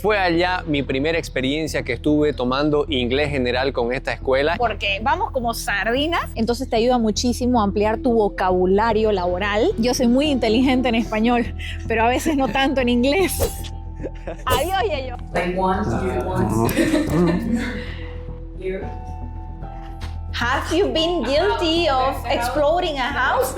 Fue allá mi primera experiencia que estuve tomando inglés general con esta escuela. Porque vamos como sardinas, entonces te ayuda muchísimo a ampliar tu vocabulario laboral. Yo soy muy inteligente en español, pero a veces no tanto en inglés. Adiós, Yeyo. Like one. Here. Have you been guilty of exploding a house?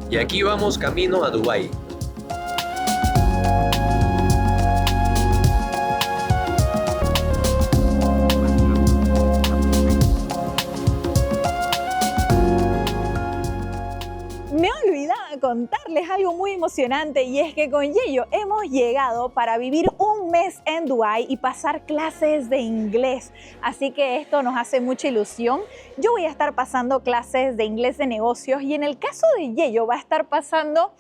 Y aquí vamos camino a Dubái. Me he olvidado de contarles algo muy emocionante y es que con Yeyo hemos llegado para vivir un mes en Dubái y pasar clases de inglés. Así que esto nos hace mucha ilusión. Yo voy a estar pasando clases de inglés de negocios y en el caso de Yeyo va a estar pasando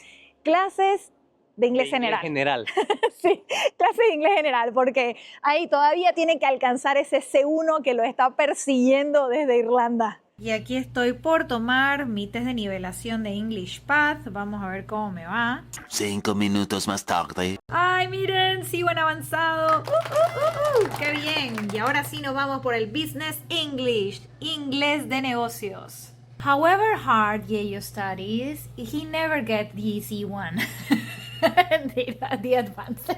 clases de inglés general. Sí, clases de inglés general, porque ahí todavía tiene que alcanzar ese C1 que lo está persiguiendo desde Irlanda. Y aquí estoy por tomar mi test de nivelación de English Path. Vamos a ver cómo me va. 5 minutos más tarde. ¡Ay, miren! Sigo en avanzado. ¡Qué bien! Y ahora sí nos vamos por el Business English, inglés de negocios. However hard Yeyo studies, he never gets the easy one. the advanced.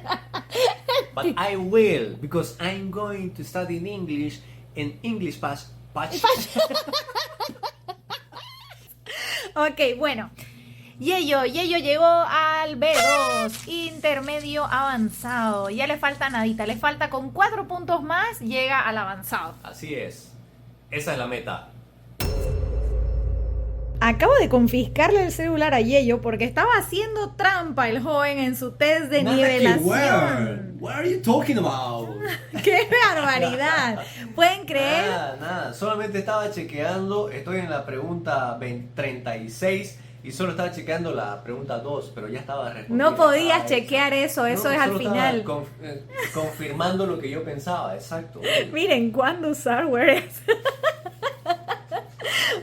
But I will, because I'm going to study in English in English Pass. Ok, bueno. Yeyo llegó al B2, intermedio avanzado. Ya le falta nadita, le falta con 4 puntos más, llega al avanzado. Así es. Esa es la meta. Acabo de confiscarle el celular a Yeyo porque estaba haciendo trampa el joven en su test de nivelación. What are you talking about? ¡Qué barbaridad! ¿Pueden creer? Nada. Solamente estaba chequeando. Estoy en la pregunta 36 y solo estaba chequeando la pregunta 2, pero ya estaba respondiendo. No podías chequear eso es al final. Confirmando lo que yo pensaba, exacto. Miren, ¿cuándo usar where is?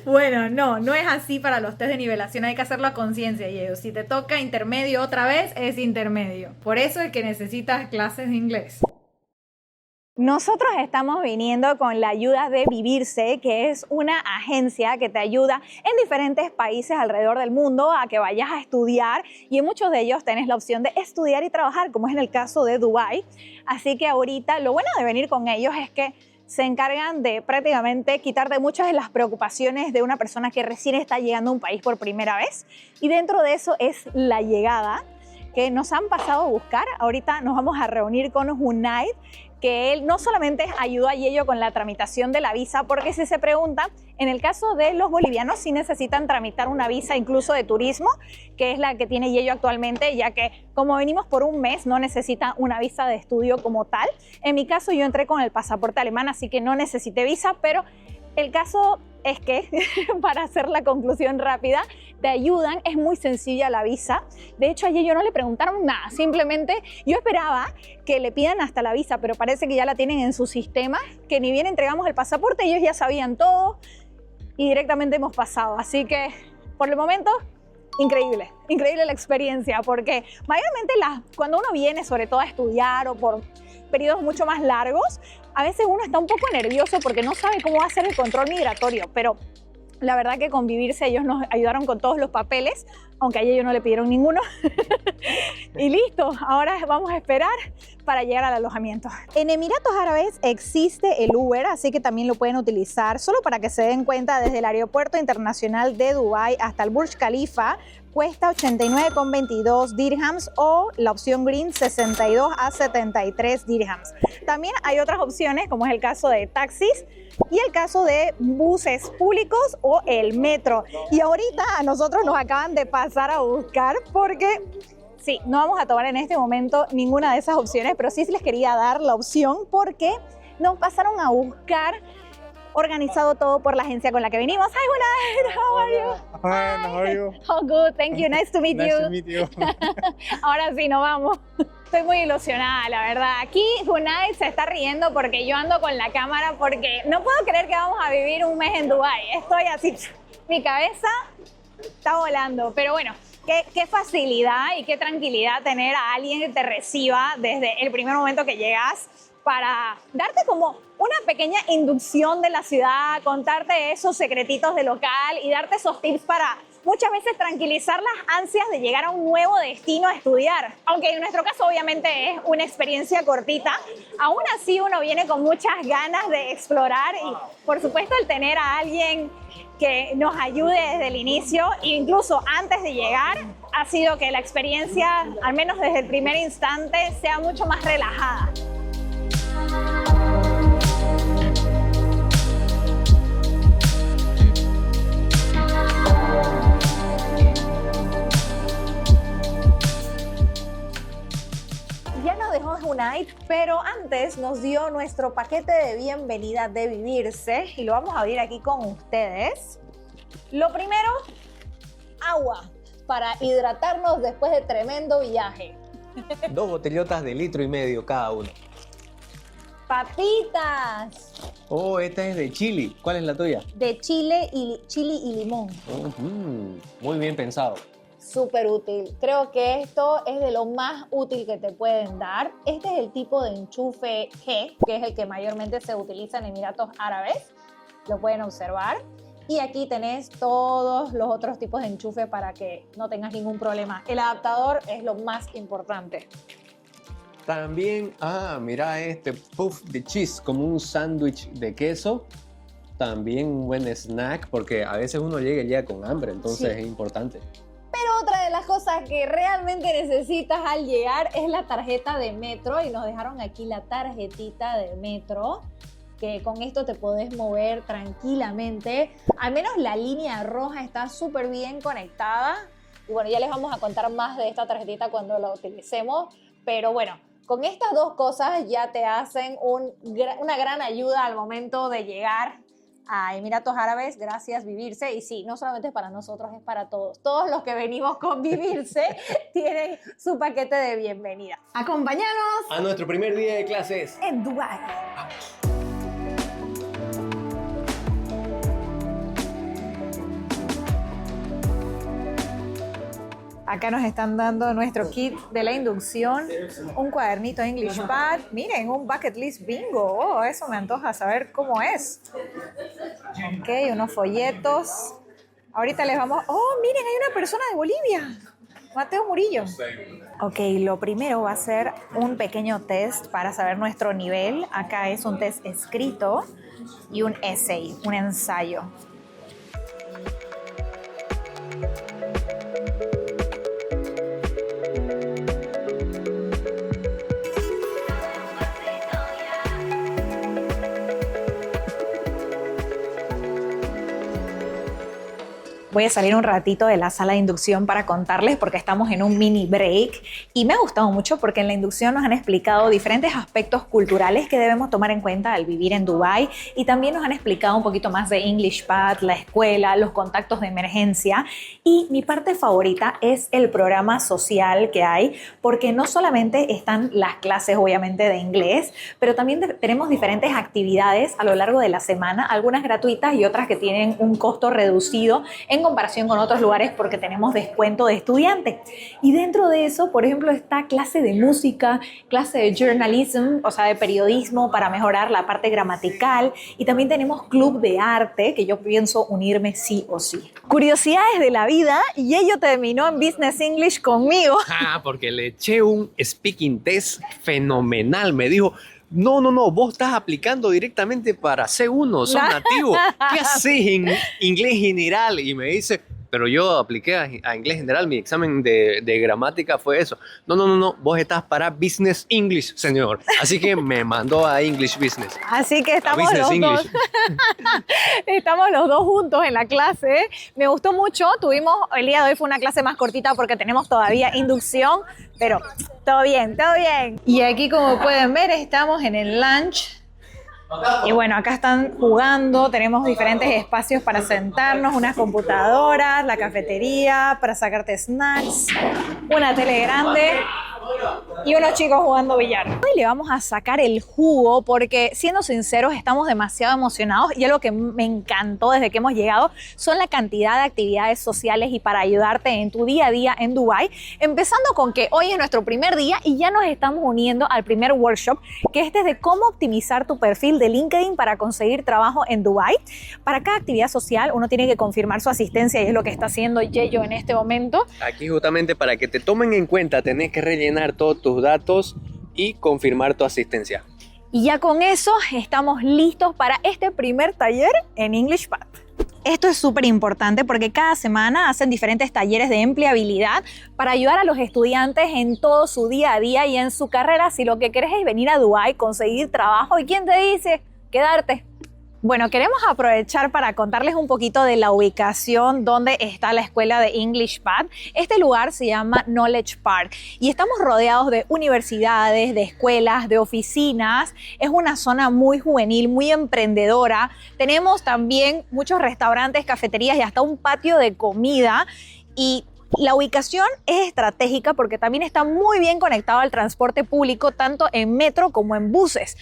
Bueno, no es así para los test de nivelación, hay que hacerlo a conciencia, Yeyo. Si te toca intermedio otra vez, es intermedio. Por eso es que necesitas clases de inglés. Nosotros estamos viniendo con la ayuda de Vivirse, que es una agencia que te ayuda en diferentes países alrededor del mundo a que vayas a estudiar y en muchos de ellos tenés la opción de estudiar y trabajar, como es en el caso de Dubái. Así que ahorita lo bueno de venir con ellos es que se encargan de prácticamente quitarte muchas de las preocupaciones de una persona que recién está llegando a un país por primera vez. Y dentro de eso es la llegada, que nos han pasado a buscar. Ahorita nos vamos a reunir con Junaid, que él no solamente ayudó a Yeyo con la tramitación de la visa, porque si se pregunta, en el caso de los bolivianos sí necesitan tramitar una visa incluso de turismo, que es la que tiene Yeyo actualmente, ya que como venimos por un mes no necesita una visa de estudio como tal. En mi caso yo entré con el pasaporte alemán, así que no necesité visa, pero el caso es que, para hacer la conclusión rápida, te ayudan, es muy sencilla la visa. De hecho, a Yeyo no le preguntaron nada, simplemente yo esperaba que le pidan hasta la visa, pero parece que ya la tienen en su sistema, que ni bien entregamos el pasaporte, ellos ya sabían todo y directamente hemos pasado. Así que, por el momento, increíble la experiencia, porque mayormente cuando uno viene, sobre todo a estudiar o por periodos mucho más largos, a veces uno está un poco nervioso porque no sabe cómo va a ser el control migratorio, pero la verdad que con Vivirse ellos nos ayudaron con todos los papeles, aunque a ellos no le pidieron ninguno. Y listo, ahora vamos a esperar para llegar al alojamiento. En Emiratos Árabes existe el Uber, así que también lo pueden utilizar. Solo para que se den cuenta, desde el aeropuerto internacional de Dubái hasta el Burj Khalifa cuesta 89,22 dirhams o la opción Green 62 a 73 dirhams. También hay otras opciones, como es el caso de taxis y el caso de buses públicos o el metro. Y ahorita a nosotros nos acaban de pasar a buscar porque sí, no vamos a tomar en este momento ninguna de esas opciones, pero sí les quería dar la opción porque nos pasaron a buscar organizado todo por la agencia con la que venimos. Hi, Unai, how are you? Hi, how are you? Oh, good, thank you. Nice to meet Nice you. to meet you. Ahora sí, nos vamos. Estoy muy ilusionada, la verdad. Aquí Unai se está riendo porque yo ando con la cámara porque no puedo creer que vamos a vivir un mes en Dubái. Estoy así, mi cabeza está volando. Pero bueno, qué facilidad y qué tranquilidad tener a alguien que te reciba desde el primer momento que llegas para darte como una pequeña inducción de la ciudad, contarte esos secretitos del local y darte esos tips para muchas veces tranquilizar las ansias de llegar a un nuevo destino a estudiar. Aunque en nuestro caso obviamente es una experiencia cortita, aún así uno viene con muchas ganas de explorar y por supuesto el tener a alguien que nos ayude desde el inicio, incluso antes de llegar, ha sido que la experiencia, al menos desde el primer instante, sea mucho más relajada. Ya nos dejó Unai, pero antes nos dio nuestro paquete de bienvenida de Vivirse y lo vamos a abrir aquí con ustedes. Lo primero, agua para hidratarnos después de tremendo viaje. 2 botellotas de 1,5 litros cada una. Papitas Oh, esta es de chili. ¿Cuál es la tuya? de chile y limón. Muy bien pensado. Súper útil. Creo que esto es de lo más útil que te pueden dar. Este es el tipo de enchufe G, que es el que mayormente se utiliza en Emiratos Árabes. Lo pueden observar. Y aquí tenés todos los otros tipos de enchufe para que no tengas ningún problema. El adaptador es lo más importante. También, mira este puff de cheese, como un sándwich de queso. También un buen snack, porque a veces uno llega con hambre, entonces Sí. es importante. Pero otra de las cosas que realmente necesitas al llegar es la tarjeta de metro. Y nos dejaron aquí la tarjetita de metro, que con esto te podés mover tranquilamente. Al menos la línea roja está súper bien conectada. Y bueno, ya les vamos a contar más de esta tarjetita cuando la utilicemos. Pero bueno, con estas dos cosas ya te hacen una gran ayuda al momento de llegar a Emiratos Árabes. Gracias, Vivirse. Y sí, no solamente es para nosotros, es para todos. Todos los que venimos con Vivirse tienen su paquete de bienvenida. Acompáñanos A nuestro primer día de clases. en Dubái. Acá nos están dando nuestro kit de la inducción, un cuadernito English Pad, miren, un bucket list bingo, oh, eso me antoja saber cómo es. Ok, unos folletos. Ahorita les vamos, oh, miren, hay una persona de Bolivia, Mateo Murillo. Ok, lo primero va a ser un pequeño test para saber nuestro nivel. Acá es un test escrito y un essay, un ensayo. Voy a salir un ratito de la sala de inducción para contarles porque estamos en un mini break y me ha gustado mucho porque en la inducción nos han explicado diferentes aspectos culturales que debemos tomar en cuenta al vivir en Dubái y también nos han explicado un poquito más de English Pad, la escuela, los contactos de emergencia y mi parte favorita es el programa social que hay porque no solamente están las clases obviamente de inglés, pero también tenemos diferentes actividades a lo largo de la semana, algunas gratuitas y otras que tienen un costo reducido en comparación con otros lugares porque tenemos descuento de estudiante. Y dentro de eso, por ejemplo, está clase de música, clase de journalism, o sea, de periodismo para mejorar la parte gramatical y también tenemos club de arte que yo pienso unirme sí o sí. Curiosidades de la vida y ello terminó en Business English conmigo. Porque le eché un speaking test fenomenal. Me dijo, no, vos estás aplicando directamente para C1, sos nativo. ¿Qué haces en inglés general? Y me dice, pero yo apliqué a inglés general, mi examen de gramática fue eso. No, vos estás para Business English, señor. Así que me mandó a English Business. Así que estamos Business los English. dos. Estamos los dos juntos en la clase. Me gustó mucho. El día de hoy fue una clase más cortita porque tenemos todavía inducción, pero todo bien, todo bien. Y aquí, como pueden ver, estamos en el lunch Y bueno, acá están jugando, tenemos diferentes espacios para sentarnos, unas computadoras, la cafetería, para sacarte snacks, una tele grande y unos chicos jugando billar. Hoy le vamos a sacar el jugo porque, siendo sinceros, estamos demasiado emocionados y algo que me encantó desde que hemos llegado son la cantidad de actividades sociales y para ayudarte en tu día a día en Dubái, empezando con que hoy es nuestro primer día y ya nos estamos uniendo al primer workshop, que es de cómo optimizar tu perfil de LinkedIn para conseguir trabajo en Dubái. Para cada actividad social uno tiene que confirmar su asistencia y es lo que está haciendo Yeyo en este momento. Aquí justamente para que te tomen en cuenta tenés que rellenar todos tus datos y confirmar tu asistencia. Y ya con eso estamos listos para este primer taller en EnglishPad. Esto es súper importante porque cada semana hacen diferentes talleres de empleabilidad para ayudar a los estudiantes en todo su día a día y en su carrera si lo que querés es venir a Dubái, conseguir trabajo. ¿Y quién te dice? Quedarte. Bueno, queremos aprovechar para contarles un poquito de la ubicación donde está la escuela de EnglishPad. Este lugar se llama Knowledge Park y estamos rodeados de universidades, de escuelas, de oficinas. Es una zona muy juvenil, muy emprendedora. Tenemos también muchos restaurantes, cafeterías y hasta un patio de comida. Y la ubicación es estratégica porque también está muy bien conectado al transporte público, tanto en metro como en buses.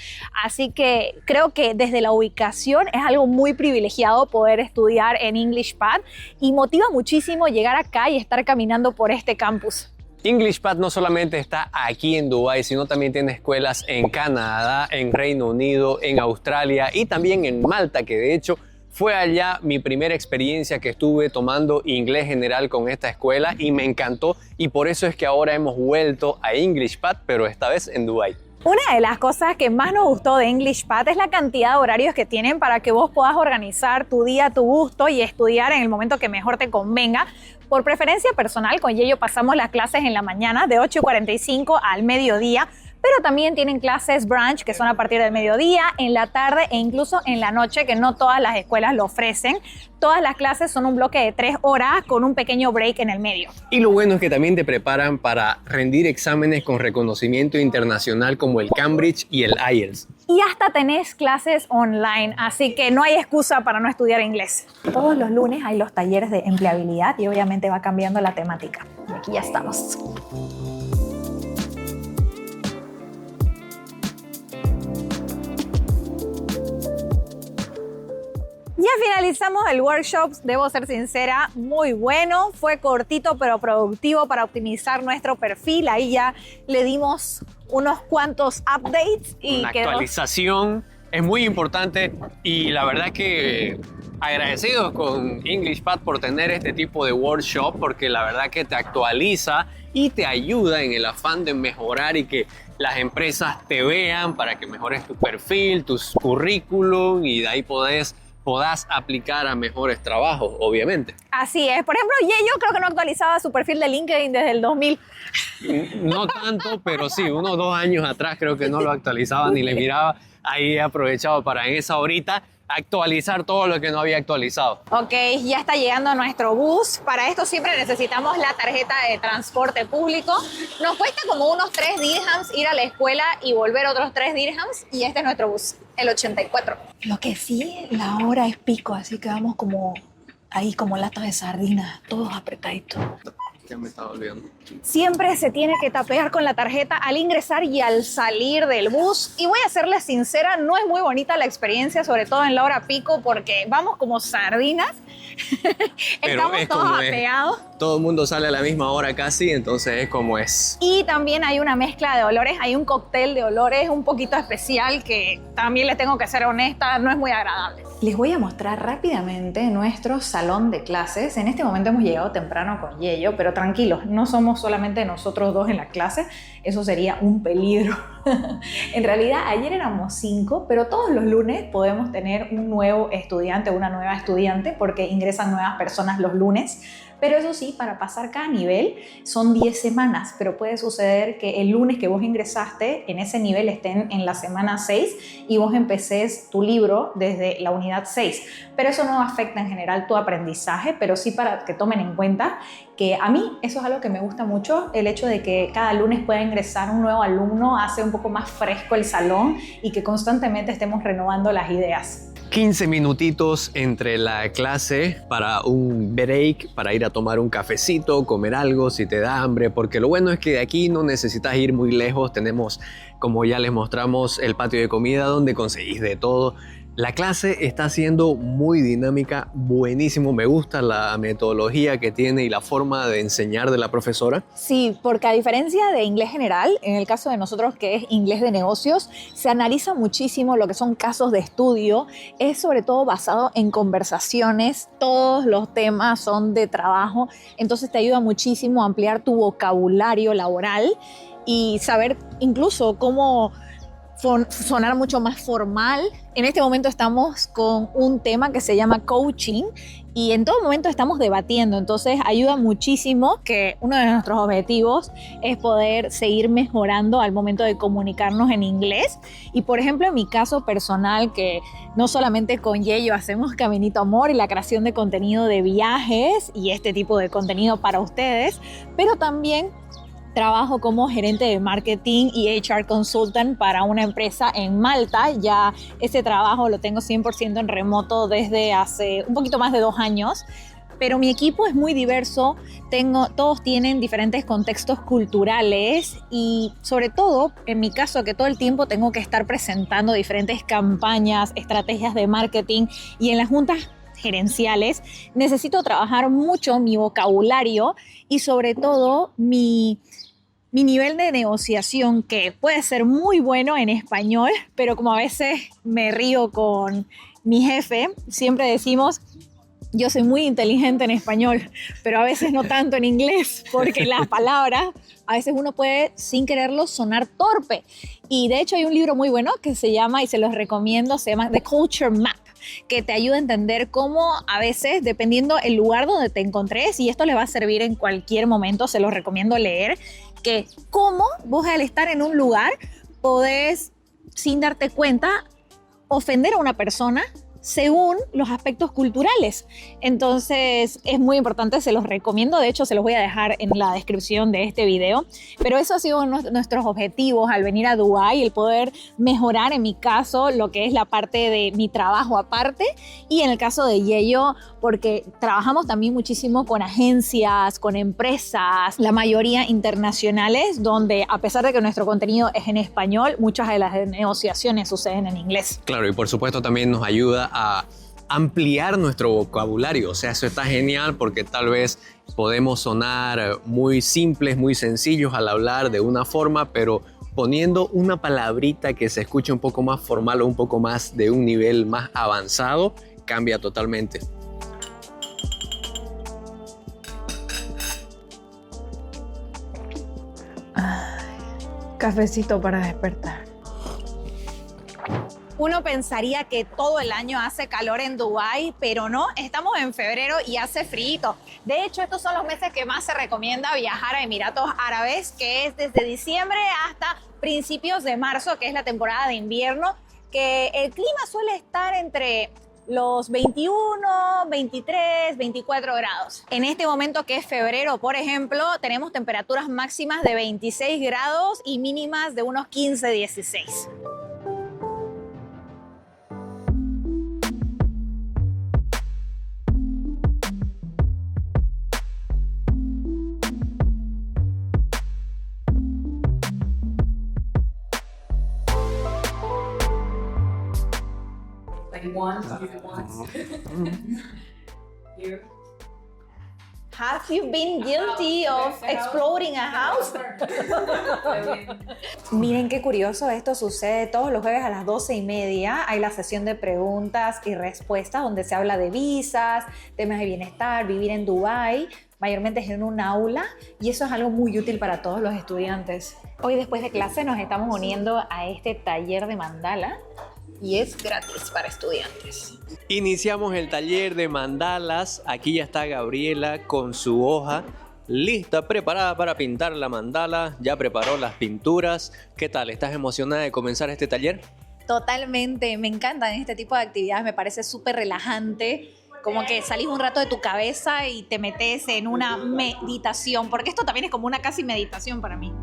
Así que creo que desde la ubicación es algo muy privilegiado poder estudiar en EnglishPad y motiva muchísimo llegar acá y estar caminando por este campus. EnglishPad no solamente está aquí en Dubái, sino también tiene escuelas en Canadá, en Reino Unido, en Australia y también en Malta, que de hecho fue allá mi primera experiencia que estuve tomando inglés general con esta escuela y me encantó y por eso es que ahora hemos vuelto a EnglishPad, pero esta vez en Dubái. Una de las cosas que más nos gustó de EnglishPad es la cantidad de horarios que tienen para que vos puedas organizar tu día a tu gusto y estudiar en el momento que mejor te convenga. Por preferencia personal, con Yeyo pasamos las clases en la mañana de 8:45 al mediodía, pero también tienen clases brunch que son a partir del mediodía, en la tarde e incluso en la noche, que no todas las escuelas lo ofrecen. Todas las clases son un bloque de 3 horas con un pequeño break en el medio. Y lo bueno es que también te preparan para rendir exámenes con reconocimiento internacional como el Cambridge y el IELTS. Y hasta tenés clases online, así que no hay excusa para no estudiar inglés. Todos los lunes hay los talleres de empleabilidad y obviamente va cambiando la temática. Y aquí ya estamos. Ya finalizamos el workshop, debo ser sincera, muy bueno. Fue cortito pero productivo para optimizar nuestro perfil. Ahí ya le dimos unos cuantos updates. Y una actualización es muy importante y la verdad que agradecidos con EnglishPad por tener este tipo de workshop porque la verdad que te actualiza y te ayuda en el afán de mejorar y que las empresas te vean para que mejores tu perfil, tus currículum y de ahí podás aplicar a mejores trabajos, obviamente. Así es. Por ejemplo, yo creo que no actualizaba su perfil de LinkedIn desde el 2000. No tanto, pero sí, unos 2 años atrás creo que no lo actualizaba ni le miraba. Ahí he aprovechado para en esa horita actualizar todo lo que no había actualizado. Ok, ya está llegando nuestro bus. Para esto siempre necesitamos la tarjeta de transporte público. Nos cuesta como unos 3 dirhams ir a la escuela y volver otros 3 dirhams. Y este es nuestro bus, el 84. Lo que sí, la hora es pico, así que vamos como ahí como latas de sardinas, todos apretaditos. Ya me estaba olvidando. Siempre se tiene que tapear con la tarjeta al ingresar y al salir del bus. Y voy a serles sincera, no es muy bonita la experiencia, sobre todo en la hora pico, porque vamos como sardinas. Estamos todos apegados. Todo el mundo sale a la misma hora casi, entonces es como es. Y también hay una mezcla de olores, hay un cóctel de olores un poquito especial que también les tengo que ser honesta, no es muy agradable. Les voy a mostrar rápidamente nuestro salón de clases. En este momento hemos llegado temprano con Yeyo, pero tranquilos, no somos solamente nosotros dos en la clase, eso sería un peligro. En realidad ayer éramos 5, pero todos los lunes podemos tener un nuevo estudiante o una nueva estudiante porque ingresan nuevas personas los lunes. Pero eso sí, para pasar cada nivel son 10 semanas, pero puede suceder que el lunes que vos ingresaste en ese nivel estén en la semana 6 y vos empeces tu libro desde la unidad 6. Pero eso no afecta en general tu aprendizaje, pero sí para que tomen en cuenta que a mí eso es algo que me gusta mucho, el hecho de que cada lunes pueda ingresar un nuevo alumno hace un poco más fresco el salón y que constantemente estemos renovando las ideas. 15 minutitos entre la clase para un break, para ir a tomar un cafecito, comer algo si te da hambre, porque lo bueno es que de aquí no necesitas ir muy lejos. Tenemos, como ya les mostramos, el patio de comida donde conseguís de todo. La clase está siendo muy dinámica, buenísimo, me gusta la metodología que tiene y la forma de enseñar de la profesora. Sí, porque a diferencia de inglés general, en el caso de nosotros que es inglés de negocios, se analiza muchísimo lo que son casos de estudio, es sobre todo basado en conversaciones, todos los temas son de trabajo, entonces te ayuda muchísimo a ampliar tu vocabulario laboral y saber incluso cómo sonar mucho más formal. En este momento estamos con un tema que se llama coaching y en todo momento estamos debatiendo, entonces ayuda muchísimo, que uno de nuestros objetivos es poder seguir mejorando al momento de comunicarnos en inglés. Y por ejemplo, en mi caso personal, que no solamente con Yello hacemos Caminito Amor y la creación de contenido de viajes y este tipo de contenido para ustedes, pero también trabajo como gerente de marketing y HR consultant para una empresa en Malta. Ya ese trabajo lo tengo 100% en remoto desde hace un poquito más de 2 años. Pero mi equipo es muy diverso, todos tienen diferentes contextos culturales y sobre todo, en mi caso, que todo el tiempo tengo que estar presentando diferentes campañas, estrategias de marketing y en las juntas gerenciales necesito trabajar mucho mi vocabulario y sobre todo mi nivel de negociación, que puede ser muy bueno en español, pero como a veces me río con mi jefe, siempre decimos, yo soy muy inteligente en español, pero a veces no tanto en inglés, porque las palabras, a veces uno puede sin quererlo sonar torpe. Y de hecho hay un libro muy bueno que se llama, y se los recomiendo, se llama The Culture Map, que te ayuda a entender cómo a veces, dependiendo el lugar donde te encontres, y esto les va a servir en cualquier momento, se los recomiendo leer, que cómo vos al estar en un lugar podés, sin darte cuenta, ofender a una persona según los aspectos culturales. Entonces es muy importante, se los recomiendo, de hecho se los voy a dejar en la descripción de este video, pero eso ha sido nuestros objetivos al venir a Dubái, el poder mejorar en mi caso lo que es la parte de mi trabajo aparte y en el caso de Yello porque trabajamos también muchísimo con agencias, con empresas, la mayoría internacionales, donde a pesar de que nuestro contenido es en español, muchas de las negociaciones suceden en inglés. Claro, y por supuesto también nos ayuda a ampliar nuestro vocabulario. O sea, eso está genial porque tal vez podemos sonar muy simples, muy sencillos al hablar de una forma, pero poniendo una palabrita que se escuche un poco más formal o un poco más de un nivel más avanzado, cambia totalmente. Cafecito para despertar. Uno pensaría que todo el año hace calor en Dubái, pero no, estamos en febrero y hace frío. De hecho, estos son los meses que más se recomienda viajar a Emiratos Árabes, que es desde diciembre hasta principios de marzo, que es la temporada de invierno, que el clima suele estar entre los 21, 23, 24 grados. En este momento que es febrero, por ejemplo, tenemos temperaturas máximas de 26 grados y mínimas de unos 15, 16. Here. Have you been guilty of exploding a house? Miren qué curioso, esto sucede todos los jueves a las 12:30. Hay la sesión de preguntas y respuestas donde se habla de visas, temas de bienestar, vivir en Dubái. Mayormente es en un aula y eso es algo muy útil para todos los estudiantes. Hoy después de clase nos estamos uniendo a este taller de mandala. y es gratis para estudiantes. Iniciamos el taller de mandalas. Aquí ya está Gabriela con su hoja lista, preparada para pintar la mandala. Ya preparó las pinturas. ¿Qué tal? ¿Estás emocionada de comenzar este taller? Totalmente, me encantan este tipo de actividades, me parece súper relajante. Como que salís un rato de tu cabeza y te metes en una meditación, porque esto también es como una casi meditación para mí.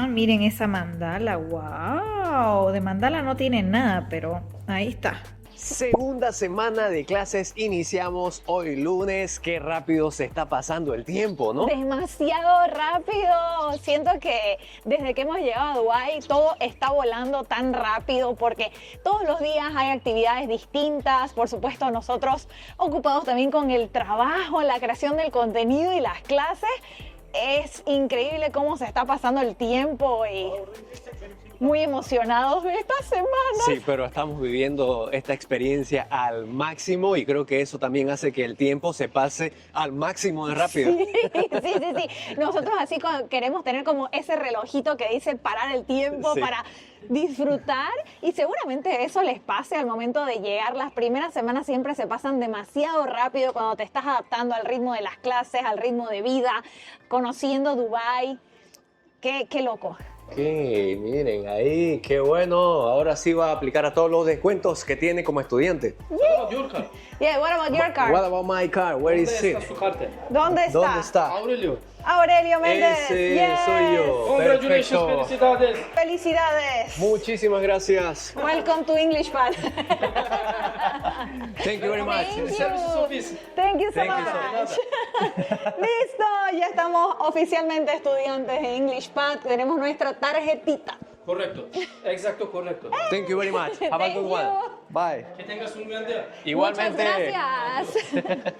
Miren esa mandala, wow, de mandala no tiene nada, pero ahí está. Segunda semana de clases, iniciamos hoy lunes. Qué rápido se está pasando el tiempo, ¿no? Demasiado rápido. Siento que desde que hemos llegado a Dubái todo está volando tan rápido porque todos los días hay actividades distintas. Por supuesto, nosotros ocupados también con el trabajo, la creación del contenido y las clases. Es increíble cómo se está pasando el tiempo y muy emocionados de esta semana. Sí, pero estamos viviendo esta experiencia al máximo y creo que eso también hace que el tiempo se pase al máximo de rápido. Sí. Nosotros así queremos tener como ese relojito que dice parar el tiempo Sí. para disfrutar y seguramente eso les pase al momento de llegar. Las primeras semanas siempre se pasan demasiado rápido cuando te estás adaptando al ritmo de las clases, al ritmo de vida, conociendo Dubái. Qué loco. Ok, miren ahí, qué bueno. Ahora sí va a aplicar a todos los descuentos que tiene como estudiante. Yeah, what about your car? What about my car? Where is it? ¿Dónde está? ¿Dónde está? Aurelio. Aurelio Méndez. Ese Yes. soy yo. Congratulations, Perfecto. felicidades. Felicidades. Muchísimas gracias. Welcome to English Pad. Thank you very much. Thank you. Services office. Thank you so Thank you much. Listo, ya estamos oficialmente estudiantes de English Pad. Tenemos nuestra tarjetita. Correcto. Exacto, correcto. Thank you very much. Have a Thank good you. one. Bye. Que tengas un gran día. Igualmente. Muchas gracias.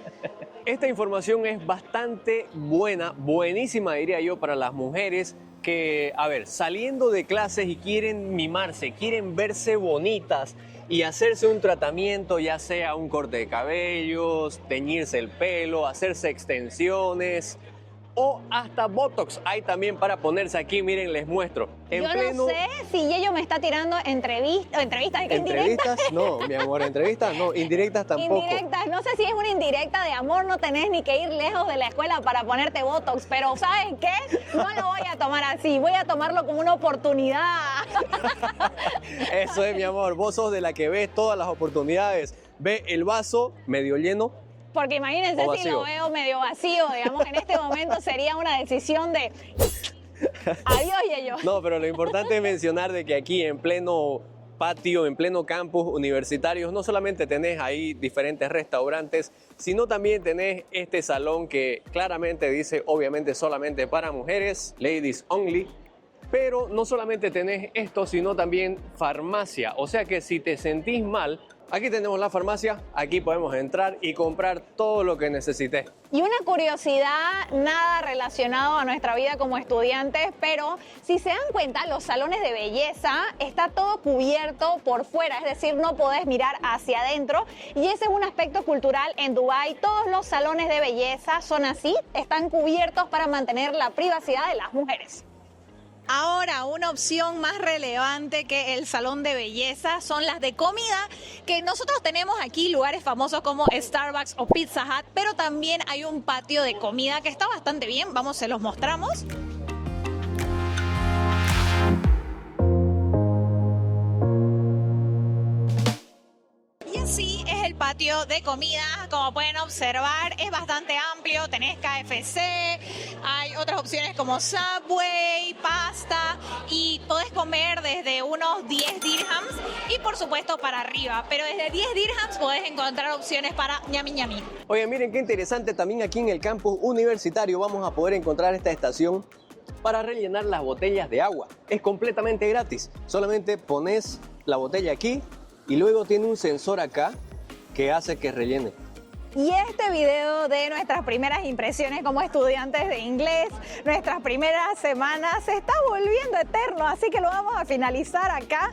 Esta información es bastante buena, buenísima diría yo para las mujeres que, a ver, saliendo de clases y quieren mimarse, quieren verse bonitas y hacerse un tratamiento, ya sea un corte de cabellos, teñirse el pelo, hacerse extensiones o hasta Botox. Hay también para ponerse aquí, miren, les muestro. Yo no sé si Yello me está tirando entrevistas, ¿y qué indirectas? ¿Entrevistas? No, mi amor, entrevistas no, indirectas tampoco. Indirectas, no sé si es una indirecta de amor, no tenés ni que ir lejos de la escuela para ponerte Botox, pero ¿sabes qué? No lo voy a tomar así, voy a tomarlo como una oportunidad. Eso es, mi amor, vos sos de la que ves todas las oportunidades. Ve el vaso medio lleno. Porque imagínense O si vacío. lo veo medio vacío, digamos, en este momento sería una decisión de adiós, Yello. No, pero lo importante es mencionar de que aquí en pleno patio, en pleno campus universitario, no solamente tenés ahí diferentes restaurantes, sino también tenés este salón que claramente dice, obviamente, solamente para mujeres, ladies only. Pero no solamente tenés esto, sino también farmacia. O sea que si te sentís mal, aquí tenemos la farmacia, aquí podemos entrar y comprar todo lo que necesites. Y una curiosidad, nada relacionado a nuestra vida como estudiantes, pero si se dan cuenta, los salones de belleza está todo cubierto por fuera, es decir, no podés mirar hacia adentro. Y ese es un aspecto cultural en Dubái. Todos los salones de belleza son así, están cubiertos para mantener la privacidad de las mujeres. Ahora, una opción más relevante que el salón de belleza son las de comida, que nosotros tenemos aquí lugares famosos como Starbucks o Pizza Hut, pero también hay un patio de comida que está bastante bien. Vamos, se los mostramos. Y así es el patio de comida, como pueden observar, es bastante amplio, tenés KFC, hay otras opciones como Subway, pasta y podés comer desde unos 10 dirhams y por supuesto para arriba, pero desde 10 dirhams podés encontrar opciones para ñami ñami. Oye, miren qué interesante, también aquí en el campus universitario vamos a poder encontrar esta estación para rellenar las botellas de agua. Es completamente gratis, solamente pones la botella aquí y luego tiene un sensor acá que hace que rellene. Y este video de nuestras primeras impresiones como estudiantes de inglés, nuestras primeras semanas, se está volviendo eterno, así que lo vamos a finalizar acá.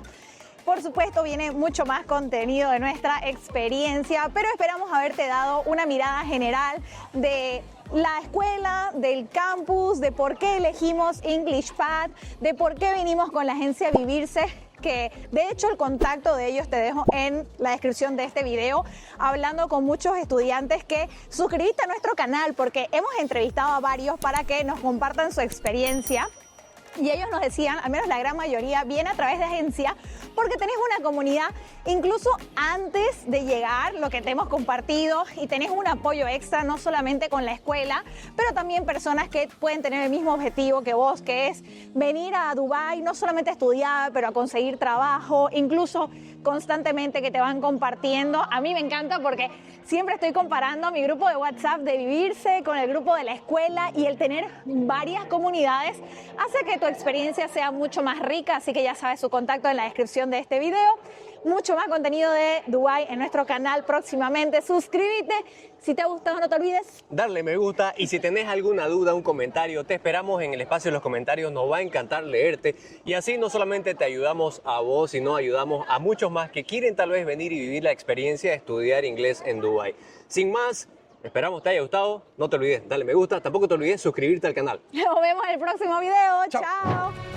Por supuesto, viene mucho más contenido de nuestra experiencia, pero esperamos haberte dado una mirada general de la escuela, del campus, de por qué elegimos EnglishPad, de por qué vinimos con la agencia Vivirse, que de hecho el contacto de ellos te dejo en la descripción de este video, hablando con muchos estudiantes que suscribiste a nuestro canal porque hemos entrevistado a varios para que nos compartan su experiencia. Y ellos nos decían, al menos la gran mayoría, viene a través de agencia porque tenés una comunidad incluso antes de llegar, lo que te hemos compartido, y tenés un apoyo extra no solamente con la escuela, pero también personas que pueden tener el mismo objetivo que vos, que es venir a Dubái no solamente a estudiar, pero a conseguir trabajo, incluso constantemente que te van compartiendo. A mí me encanta porque siempre estoy comparando mi grupo de WhatsApp de Vivirse con el grupo de la escuela, y el tener varias comunidades hace que tu experiencia sea mucho más rica, así que ya sabes su contacto en la descripción de este video. Mucho más contenido de Dubái en nuestro canal próximamente. Suscríbete. Si te ha gustado, no te olvides Darle me gusta, y si tenés alguna duda, un comentario, te esperamos en el espacio de los comentarios. Nos va a encantar leerte, y así no solamente te ayudamos a vos, sino ayudamos a muchos más que quieren tal vez venir y vivir la experiencia de estudiar inglés en Dubái. Sin más, esperamos te haya gustado. No te olvides darle me gusta, tampoco te olvides suscribirte al canal. Nos vemos en el próximo video. Chao.